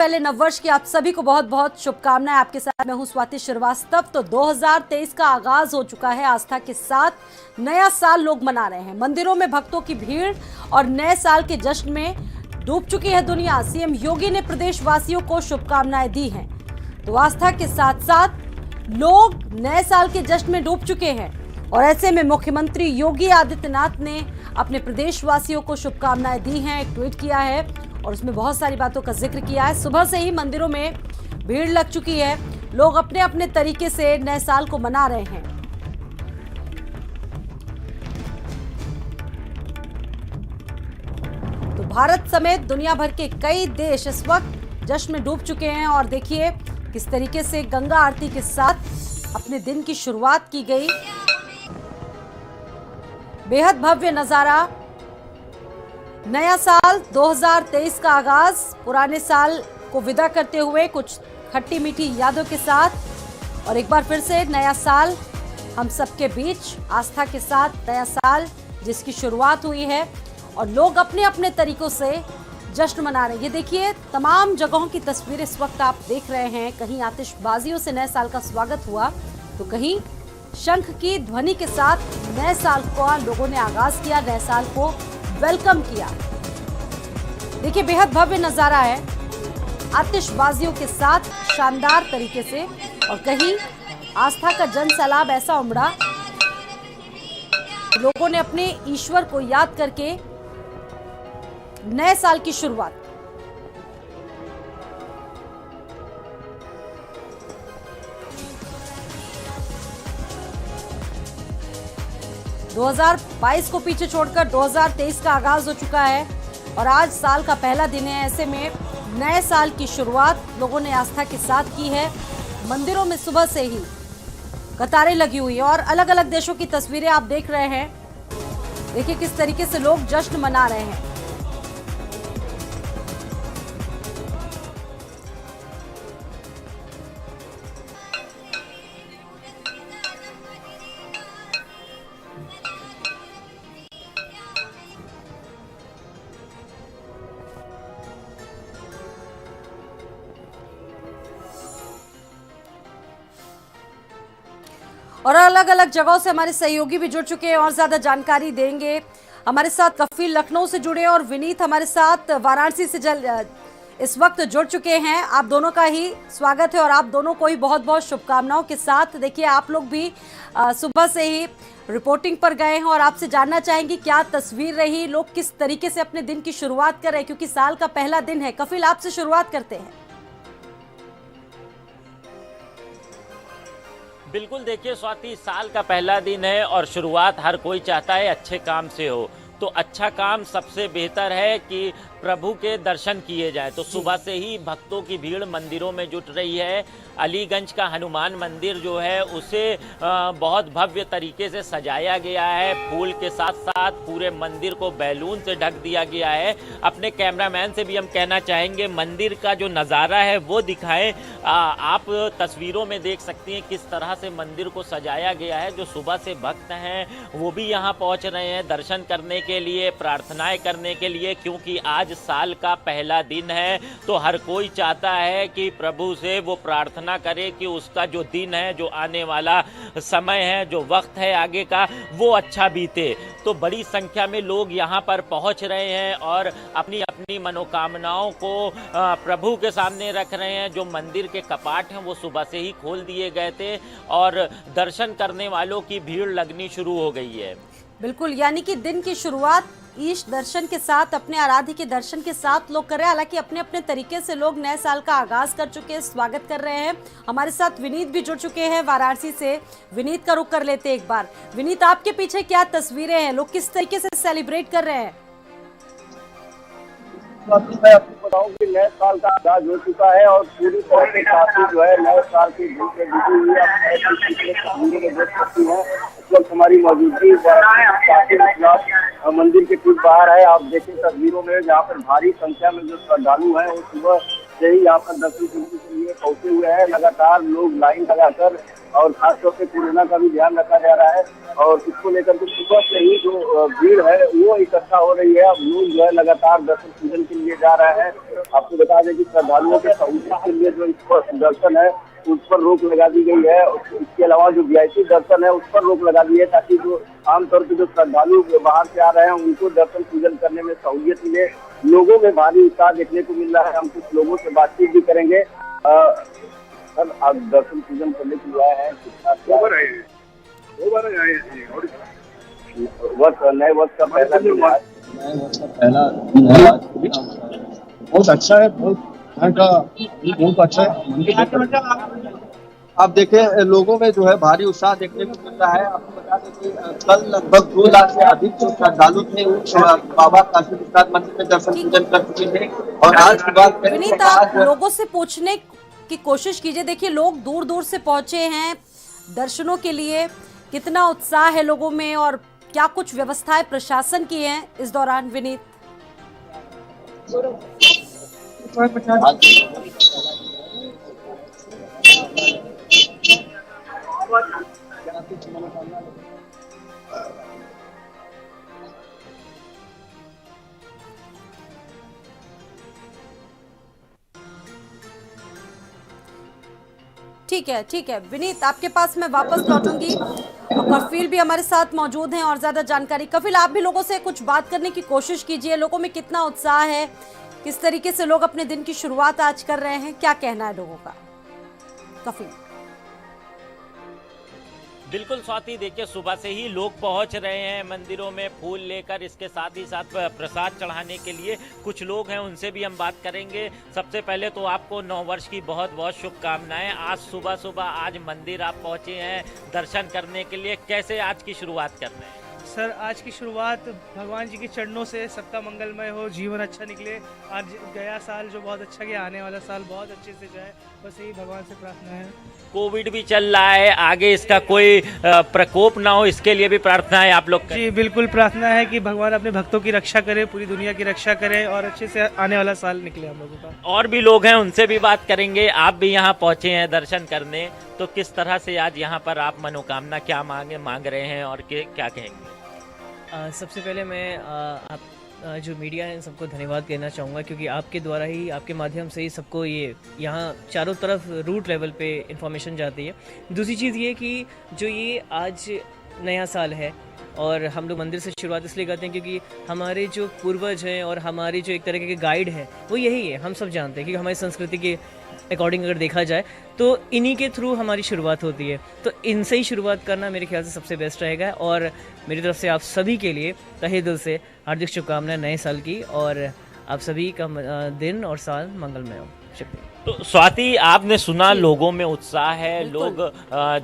पहले नववर्ष की आप सभी को बहुत बहुत शुभकामनाएं। आपके साथ मैं हूं स्वाति श्रीवास्तव। तो 2023 का आगाज हो चुका है। आस्था के साथ नया साल लोग मना रहे हैं। मंदिरों में भक्तों की भीड़ और नए साल के जश्न में डूब चुकी है दुनिया। सीएम योगी ने प्रदेशवासियों को शुभकामनाएं दी हैं। तो आस्था के साथ साथ लोग नए साल के जश्न में डूब चुके हैं और ऐसे में मुख्यमंत्री योगी आदित्यनाथ ने अपने प्रदेशवासियों को शुभकामनाएं दी हैं। एक ट्वीट किया है और उसमें बहुत सारी बातों का जिक्र किया है। सुबह से ही मंदिरों में भीड़ लग चुकी है। लोग अपने अपने तरीके से नए साल को मना रहे हैं। तो भारत समेत दुनिया भर के कई देश इस वक्त जश्न में डूब चुके हैं और देखिए किस तरीके से गंगा आरती के साथ अपने दिन की शुरुआत की गई। बेहद भव्य नजारा। नया साल 2023 का आगाज पुराने साल को विदा करते हुए कुछ खट्टी मीठी यादों के साथ और एक बार फिर से नया साल हम सबके बीच। आस्था के साथ नया साल जिसकी शुरुआत हुई है और लोग अपने अपने तरीकों से जश्न मना रहे हैं। ये देखिए तमाम जगहों की तस्वीरें इस वक्त आप देख रहे हैं। कहीं आतिशबाजियों से नए साल का स्वागत हुआ तो कहीं शंख की ध्वनि के साथ नए साल का लोगों ने आगाज किया, नए साल को वेलकम किया। देखिए बेहद भव्य नजारा है आतिशबाजियों के साथ शानदार तरीके से और कहीं आस्था का जन सैलाब ऐसा उमड़ा, लोगों ने अपने ईश्वर को याद करके नए साल की शुरुआत। दो 2022 को पीछे छोड़कर 2023 का आगाज हो चुका है और आज साल का पहला दिन है। ऐसे में नए साल की शुरुआत लोगों ने आस्था के साथ की है। मंदिरों में सुबह से ही कतारें लगी हुई है और अलग अलग देशों की तस्वीरें आप देख रहे हैं। देखिए किस तरीके से लोग जश्न मना रहे हैं। और अलग अलग जगहों से हमारे सहयोगी भी जुड़ चुके हैं और ज्यादा जानकारी देंगे। हमारे साथ कफील लखनऊ से जुड़े और विनीत हमारे साथ वाराणसी से इस वक्त जुड़ चुके हैं। आप दोनों का ही स्वागत है और आप दोनों को ही बहुत बहुत शुभकामनाओं के साथ। देखिए आप लोग भी सुबह से ही रिपोर्टिंग पर गए हैं और आपसे जानना चाहेंगे क्या तस्वीर रही, लोग किस तरीके से अपने दिन की शुरुआत कर रहे हैं क्योंकि साल का पहला दिन है। कफील आपसे शुरुआत करते हैं। बिल्कुल देखिए स्वाति, साल का पहला दिन है और शुरुआत हर कोई चाहता है अच्छे काम से हो। तो अच्छा काम सबसे बेहतर है कि प्रभु के दर्शन किए जाए। तो सुबह से ही भक्तों की भीड़ मंदिरों में जुट रही है। अलीगंज का हनुमान मंदिर जो है उसे बहुत भव्य तरीके से सजाया गया है। फूल के साथ साथ पूरे मंदिर को बैलून से ढक दिया गया है। अपने कैमरामैन से भी हम कहना चाहेंगे मंदिर का जो नज़ारा है वो दिखाएं। आप तस्वीरों में देख सकती हैं किस तरह से मंदिर को सजाया गया है। जो सुबह से भक्त हैं वो भी यहाँ पहुँच रहे हैं दर्शन करने के लिए, प्रार्थनाएं करने के लिए, क्योंकि आज साल का पहला दिन है। तो हर कोई चाहता है कि प्रभु से वो प्रार्थना करे कि उसका जो दिन है, जो आने वाला समय है, जो वक्त है आगे का, वो अच्छा बीते। तो बड़ी संख्या में लोग यहाँ पर पहुँच रहे हैं और अपनी अपनी मनोकामनाओं को प्रभु के सामने रख रहे हैं। जो मंदिर के कपाट हैं वो सुबह से ही खोल दिए गए थे और दर्शन करने वालों की भीड़ लगनी शुरू हो गई है। बिल्कुल, यानी कि दिन की शुरुआत ईश दर्शन के साथ, अपने आराध्य के दर्शन के साथ लोग कर रहे हैं। हालांकि अपने अपने तरीके से लोग नए साल का आगाज कर चुके हैं, स्वागत कर रहे हैं। हमारे साथ विनीत भी जुड़ चुके हैं वाराणसी से। विनीत का रुख कर लेते हैं एक बार। विनीत, आपके पीछे क्या तस्वीरें हैं, लोग किस तरीके से सेलिब्रेट कर रहे हैं? मैं आपको बताऊं कि नए साल का आगाज हो चुका है और पूरी तरह से काफी जो है नए साल की भीड़ से जुटी हुई है। तस्वीरों में देख सकती हैं इस वक्त हमारी मौजूदगी मंदिर के ठीक बाहर है। आप देखें तस्वीरों में जहाँ पर भारी संख्या में जो श्रद्धालु हैं वो सुबह से ही यहाँ पर दर्शन करने के लिए पहुंचे हुए हैं। लगातार लोग लाइन लगाकर और खासतौर से कोरोना का भी ध्यान रखा जा रहा है और इसको लेकर के सुबह से ही जो भीड़ है वो इकट्ठा हो रही है। अब लोग जो है लगातार दर्शन पूजन के लिए जा रहे हैं। आपको बता दें कि श्रद्धालुओं के सहूलियत के लिए जो इस पर दर्शन है उस पर रोक लगा दी गई है। इसके अलावा जो वीआईपी दर्शन है उस पर रोक लगा दी है ताकि जो आमतौर पर जो श्रद्धालु बाहर से आ रहे हैं उनको दर्शन पूजन करने में सहूलियत मिले। लोगों में भारी उत्साह देखने को मिल रहा है। हम कुछ लोगों से बातचीत भी करेंगे। सर, आप दर्शन पूजन करने के लिए आए हैं, नए वर्ष का पहला दिन है। बहुत अच्छा है, बहुत अच्छा है। आप देखें लोगों में जो है भारी उत्साह देखने को मिल रहा है। आपको बता दें कि कल लगभग 2 लाख से अधिक जो श्रद्धालु थे बाबा काशी विश्वनाथ मंदिर में दर्शन पूजन कर चुके थे। और आज की बात करें विनीत, आप लोगों से पूछने की कोशिश कीजिए। देखिए, लोग दूर दूर से पहुंचे हैं दर्शनों के लिए। कितना उत्साह है लोगों में और क्या कुछ व्यवस्थाएं प्रशासन की हैं इस दौरान? विनीत, ठीक है विनीत, आपके पास मैं वापस लौटूंगी। कफील भी हमारे साथ मौजूद हैं और ज्यादा जानकारी। कफील, आप भी लोगों से कुछ बात करने की कोशिश कीजिए। लोगों में कितना उत्साह है, किस तरीके से लोग अपने दिन की शुरुआत आज कर रहे हैं, क्या कहना है लोगों का? कफील। बिल्कुल स्वाति, देखिए सुबह से ही लोग पहुंच रहे हैं मंदिरों में फूल लेकर। इसके साथ ही साथ प्रसाद चढ़ाने के लिए कुछ लोग हैं, उनसे भी हम बात करेंगे। सबसे पहले तो आपको नव वर्ष की बहुत बहुत शुभकामनाएं। आज सुबह आज मंदिर आप पहुंचे हैं दर्शन करने के लिए, कैसे आज की शुरुआत कर रहे हैं? सर, आज की शुरुआत भगवान जी के चरणों से, सबका मंगलमय हो, जीवन अच्छा निकले। आज गया साल जो बहुत अच्छा गया, आने वाला साल बहुत अच्छे से जाए, बस यही भगवान से प्रार्थना है। कोविड भी चल रहा है, आगे इसका कोई प्रकोप ना हो, इसके लिए भी प्रार्थना है आप लोग का? जी बिल्कुल, प्रार्थना है कि भगवान अपने भक्तों की रक्षा करे, पूरी दुनिया की रक्षा करे और अच्छे से आने वाला साल निकले हम लोगों का। और भी लोग हैं, उनसे भी बात करेंगे। आप भी यहाँ पहुँचे हैं दर्शन करने, तो किस तरह से आज यहाँ पर आप मनोकामना क्या मांग रहे हैं और क्या कहेंगे? सबसे पहले मैं आप जो मीडिया है इन सबको धन्यवाद कहना चाहूँगा, क्योंकि आपके द्वारा ही, आपके माध्यम से ही सबको ये यहाँ चारों तरफ रूट लेवल पे इन्फॉर्मेशन जाती है। दूसरी चीज़ ये कि जो ये आज नया साल है और हम लोग मंदिर से शुरुआत इसलिए करते हैं क्योंकि हमारे जो पूर्वज हैं और हमारी जो एक तरीके के गाइड हैं वो यही है। हम सब जानते हैं क्योंकि हमारी संस्कृति के अकॉर्डिंग अगर देखा जाए तो इन्हीं के थ्रू हमारी शुरुआत होती है। तो इनसे ही शुरुआत करना मेरे ख्याल से सबसे बेस्ट रहेगा। और मेरी तरफ से आप सभी के लिए तहे दिल से हार्दिक शुभकामनाएं नए साल की, और आप सभी का दिन और साल मंगलमय हो। शुक्रिया। तो स्वाति, आपने सुना लोगों में उत्साह है, लोग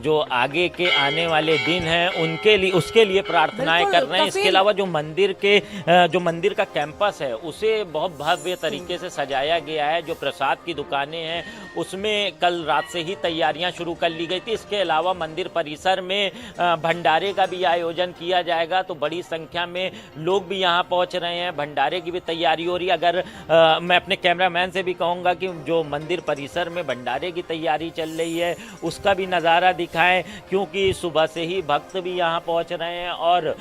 जो आगे के आने वाले दिन हैं उनके लिए, उसके लिए प्रार्थनाएं कर रहे हैं। इसके अलावा जो मंदिर का कैंपस है उसे बहुत भव्य तरीके से सजाया गया है। जो प्रसाद की दुकानें हैं उसमें कल रात से ही तैयारियां शुरू कर ली गई थी। इसके अलावा मंदिर परिसर में भंडारे का भी आयोजन किया जाएगा, तो बड़ी संख्या में लोग भी यहाँ पहुँच रहे हैं। भंडारे की भी तैयारी हो रही है। अगर मैं अपने कैमरामैन से भी कहूँगा कि जो मंदिर परिसर में भंडारे की तैयारी चल रही है उसका भी नज़ारा दिखाएं, क्योंकि सुबह से ही भक्त भी यहाँ पहुँच रहे हैं और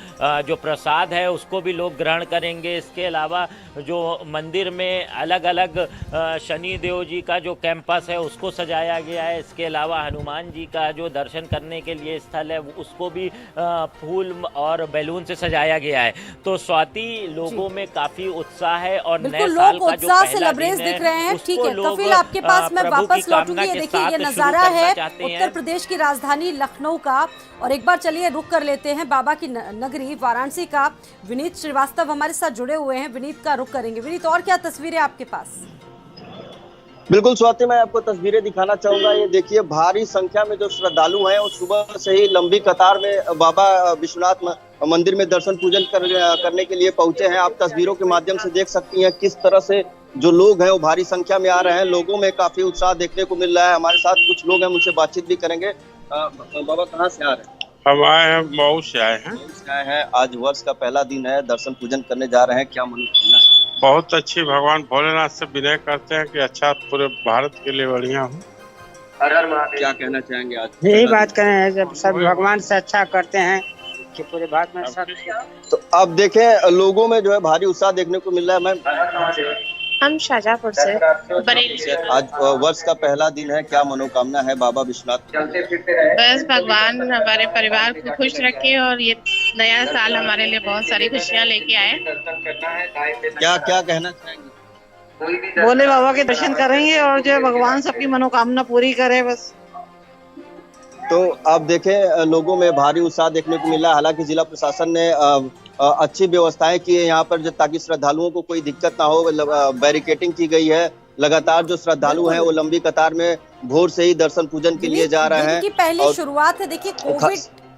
जो प्रसाद है उसको भी लोग ग्रहण करेंगे। इसके अलावा जो मंदिर में अलग अलग शनि देव जी का जो कैंपस है उसको सजाया गया है। इसके अलावा हनुमान जी का जो दर्शन करने के लिए स्थल है उसको भी फूल और बैलून से सजाया गया है। तो स्वाति, लोगों में काफ़ी उत्साह है और नए साल का जो पहला दिन दिख रहे हैं। है ठीक है कपिल, आपके पास मैं वापस लौटूंगी। ये देखिए, ये नजारा है उत्तर प्रदेश की राजधानी लखनऊ का। और एक बार चलिए रुक कर लेते हैं बाबा की नगरी वाराणसी का। विनीत श्रीवास्तव हमारे साथ जुड़े हुए हैं, विनीत का रुक करेंगे। विनीत, और क्या तस्वीरें आपके पास? बिल्कुल स्वाति, मैं आपको तस्वीरें दिखाना चाहूंगा। ये देखिए, भारी संख्या में जो श्रद्धालु हैं वो सुबह से ही लंबी कतार में बाबा विश्वनाथ मंदिर में दर्शन पूजन करने के लिए पहुंचे हैं। आप तस्वीरों के माध्यम से देख सकती हैं किस तरह से जो लोग हैं वो भारी संख्या में आ रहे हैं। लोगों में काफी उत्साह देखने को मिल रहा है। हमारे साथ कुछ लोग हैं, उनसे बातचीत भी करेंगे। बाबा, कहाँ से आ रहे हैं? हम आए हैं, मऊ से आए हैं। आए हैं, आज वर्ष का पहला दिन है, दर्शन पूजन करने जा रहे हैं, क्या मनोकामना है? बहुत अच्छी, भगवान भोलेनाथ से विनय करते हैं कि अच्छा पूरे भारत के लिए बढ़िया हो। क्या कहना चाहेंगे आज? यही बात करें हैं, जब सब भगवान से अच्छा करते हैं कि पूरे भारत में सब। तो अब देखें, लोगों में जो है भारी उत्साह देखने को मिल रहा है। मैम, हम शाहजहाँपुर से बरेली। आज वर्ष का पहला दिन है, क्या मनोकामना है बाबा विश्वनाथ? बस भगवान हमारे परिवार को खुश रखे और ये नया साल हमारे लिए बहुत सारी खुशियाँ लेके आए। क्या क्या कहना चाहेंगे? भोले बाबा के दर्शन करेंगे और जो है भगवान सबकी मनोकामना पूरी करे बस। तो आप देखें, लोगों में भारी उत्साह देखने को मिला। हालांकि जिला प्रशासन ने अच्छी व्यवस्थाएं की है यहाँ पर, जो ताकि श्रद्धालुओं को कोई दिक्कत ना हो। बैरिकेटिंग की गई है। लगातार जो श्रद्धालु हैं वो लंबी कतार में भोर से ही दर्शन पूजन के लिए जा रहे हैं। की पहली शुरुआत है। देखिए,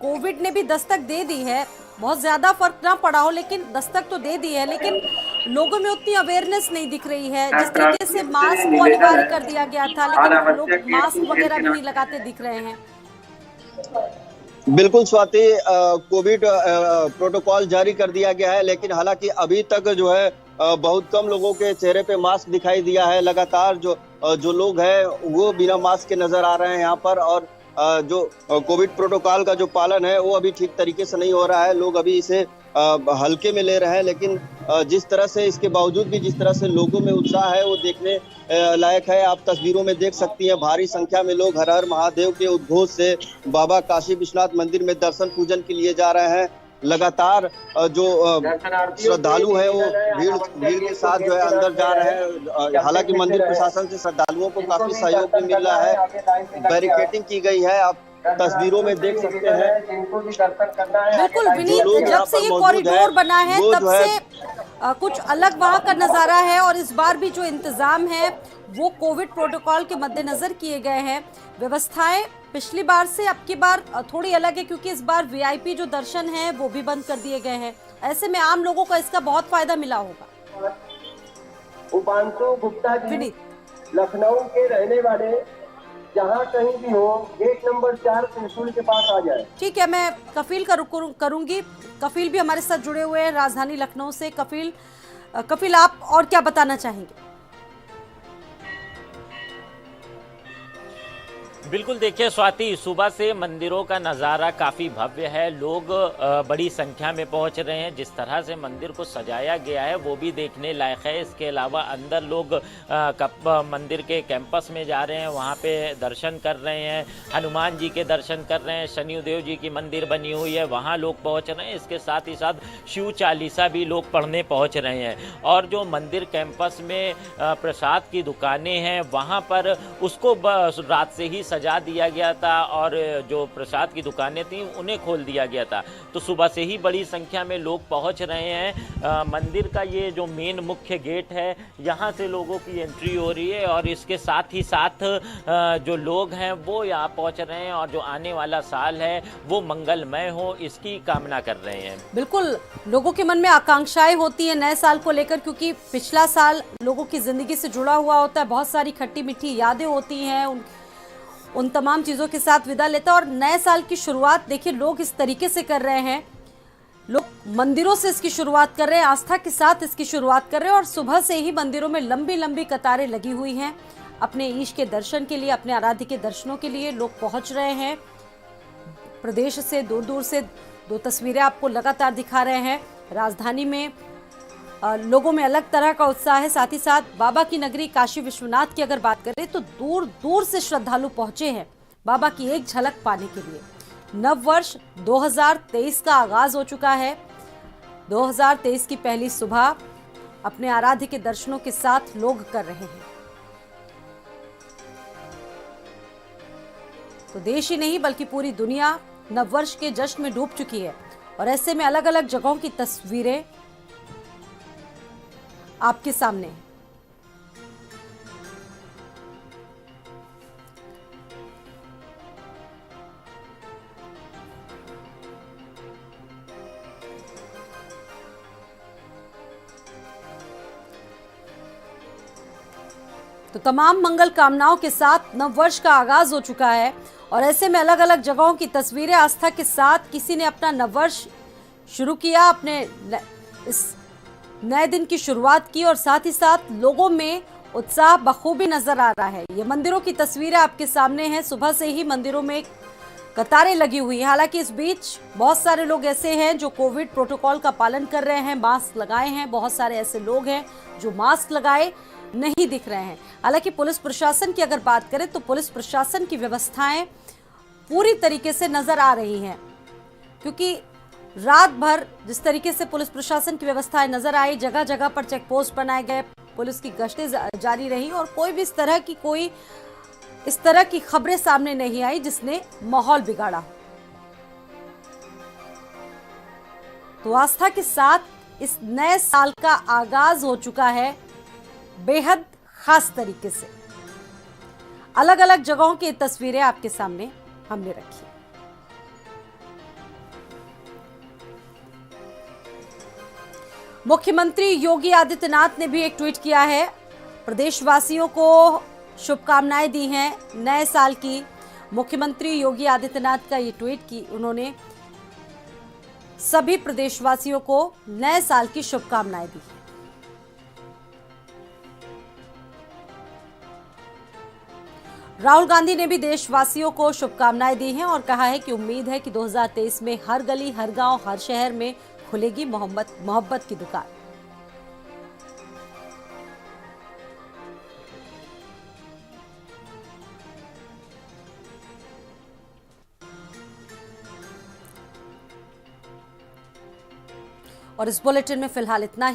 कोविड ने भी दस्तक दे दी है। बहुत ज्यादा फर्क ना पड़ा हो, लेकिन दस्तक तो दे दी है। लेकिन लोगों में उतनी अवेयरनेस नहीं दिख रही है। जिस तरीके से मास्क को अनिवार्य कर दिया गया था, लेकिन लोग मास्क वगैरह भी नहीं लगाते दिख रहे हैं। बिल्कुल स्वाति, कोविड प्रोटोकॉल जारी कर दिया गया है, लेकिन हालांकि अभी तक जो है बहुत कम लोगों के चेहरे पे मास्क दिखाई दिया है। लगातार जो लोग हैं वो बिना मास्क के नजर आ रहे हैं यहाँ पर। और जो कोविड प्रोटोकॉल का जो पालन है वो अभी ठीक तरीके से नहीं हो रहा है। लोग अभी इसे हल्के में ले रहे हैं, लेकिन जिस तरह से, इसके बावजूद भी जिस तरह से लोगों में उत्साह है वो देखने लायक है। आप तस्वीरों में देख सकती हैं, भारी संख्या में लोग हर हर महादेव के उद्घोष से बाबा काशी विश्वनाथ मंदिर में दर्शन पूजन के लिए जा रहे हैं। लगातार जो श्रद्धालु हैं वो भीड़ के साथ जो है अंदर जा रहे हैं। हालांकि मंदिर प्रशासन से श्रद्धालुओं को काफी सहयोग भी मिल रहा है। बैरिकेटिंग की गई है, आप तस्वीरों में देख सकते हैं। बिल्कुल विनीत, जब से ये कॉरिडोर बना है तब से कुछ अलग वहाँ का नज़ारा है। और इस बार भी जो इंतजाम है वो कोविड प्रोटोकॉल के मद्देनजर किए गए हैं। व्यवस्थाएं पिछली बार से अब की बार थोड़ी अलग है, क्योंकि इस बार वीआईपी जो दर्शन है वो भी बंद कर दिए गए हैं। ऐसे में आम लोगों को इसका बहुत फायदा मिला होगा। उपांशु गुप्ता जी विनीत, लखनऊ के रहने वाले, जहाँ कहीं भी हो, गेट नंबर 4 त्रिशूल के पास आ जाए। ठीक है, मैं कफील का रुख करूंगी। कफील भी हमारे साथ जुड़े हुए हैं राजधानी लखनऊ से। कफील, आप और क्या बताना चाहेंगे? बिल्कुल, देखिए स्वाति, सुबह से मंदिरों का नज़ारा काफ़ी भव्य है। लोग बड़ी संख्या में पहुंच रहे हैं। जिस तरह से मंदिर को सजाया गया है वो भी देखने लायक है। इसके अलावा अंदर लोग मंदिर के कैंपस में जा रहे हैं, वहां पे दर्शन कर रहे हैं, हनुमान जी के दर्शन कर रहे हैं, शनिदेव जी की मंदिर बनी हुई है वहाँ लोग पहुँच रहे हैं। इसके साथ ही साथ शिव चालीसा भी लोग पढ़ने पहुँच रहे हैं। और जो मंदिर कैंपस में प्रसाद की दुकानें हैं वहाँ पर उसको रात से ही सजा दिया गया था और जो प्रसाद की दुकानें थी उन्हें खोल दिया गया था। तो सुबह से ही बड़ी संख्या में लोग पहुंच रहे हैं। मंदिर का ये जो मेन मुख्य गेट है यहाँ से लोगों की एंट्री हो रही है और इसके साथ ही साथ जो लोग हैं वो यहाँ पहुंच रहे हैं और जो आने वाला साल है वो मंगलमय हो इसकी कामना कर रहे हैं। बिल्कुल, लोगों के मन में आकांक्षाएं होती हैं नए साल को लेकर, क्योंकि पिछला साल लोगों की जिंदगी से जुड़ा हुआ होता है। बहुत सारी खट्टी मीठी यादें होती हैं, उन तमाम चीज़ों के साथ विदा लेता है। और नए साल की शुरुआत देखिए लोग इस तरीके से कर रहे हैं। लोग मंदिरों से इसकी शुरुआत कर रहे हैं, आस्था के साथ इसकी शुरुआत कर रहे हैं। और सुबह से ही मंदिरों में लंबी लंबी कतारें लगी हुई हैं। अपने ईश के दर्शन के लिए, अपने आराध्य के दर्शनों के लिए लोग पहुंच रहे हैं। प्रदेश से, दूर दूर से दो तस्वीरें आपको लगातार दिखा रहे हैं। राजधानी में लोगों में अलग तरह का उत्साह है। साथ ही साथ बाबा की नगरी काशी विश्वनाथ की अगर बात करें तो दूर दूर से श्रद्धालु पहुंचे हैं बाबा की एक झलक पाने के लिए। नव वर्ष 2023 का आगाज हो चुका है। 2023 की पहली सुबह अपने आराध्य के दर्शनों के साथ लोग कर रहे हैं। तो देश ही नहीं बल्कि पूरी दुनिया नववर्ष के जश्न में डूब चुकी है। और ऐसे में अलग अलग जगहों की तस्वीरें आपके सामने। तो तमाम मंगल कामनाओं के साथ नववर्ष का आगाज हो चुका है और ऐसे में अलग अलग जगहों की तस्वीरें आस्था के साथ किसी ने अपना नववर्ष शुरू किया, अपने इस नए दिन की शुरुआत की और साथ ही साथ लोगों में उत्साह बखूबी नजर आ रहा है। ये मंदिरों की तस्वीरें आपके सामने हैं। सुबह से ही मंदिरों में कतारें लगी हुई है। हालांकि इस बीच बहुत सारे लोग ऐसे हैं जो कोविड प्रोटोकॉल का पालन कर रहे हैं, मास्क लगाए हैं। बहुत सारे ऐसे लोग हैं जो मास्क लगाए नहीं दिख रहे हैं। हालांकि पुलिस प्रशासन की अगर बात करें तो पुलिस प्रशासन की व्यवस्थाएं पूरी तरीके से नजर आ रही हैं, क्योंकि रात भर जिस तरीके से पुलिस प्रशासन की व्यवस्थाएं नजर आई, जगह जगह पर चेक पोस्ट बनाए गए, पुलिस की गश्तें जारी रही और कोई भी इस तरह की खबरें सामने नहीं आई जिसने माहौल बिगाड़ा। तो आस्था के साथ इस नए साल का आगाज हो चुका है बेहद खास तरीके से। अलग अलग जगहों की तस्वीरें आपके सामने हमने रखी। मुख्यमंत्री योगी आदित्यनाथ ने भी एक ट्वीट किया है, प्रदेशवासियों को शुभकामनाएं दी हैं नए साल की। मुख्यमंत्री योगी आदित्यनाथ का ये ट्वीट की उन्होंने सभी प्रदेशवासियों को नए साल की शुभकामनाएं दी। राहुल गांधी ने भी देशवासियों को शुभकामनाएं दी हैं और कहा है कि उम्मीद है कि 2023 में हर गली, हर गांव, हर शहर में खुलेगी मोहब्बत की दुकान। और इस बुलेटिन में फिलहाल इतना ही।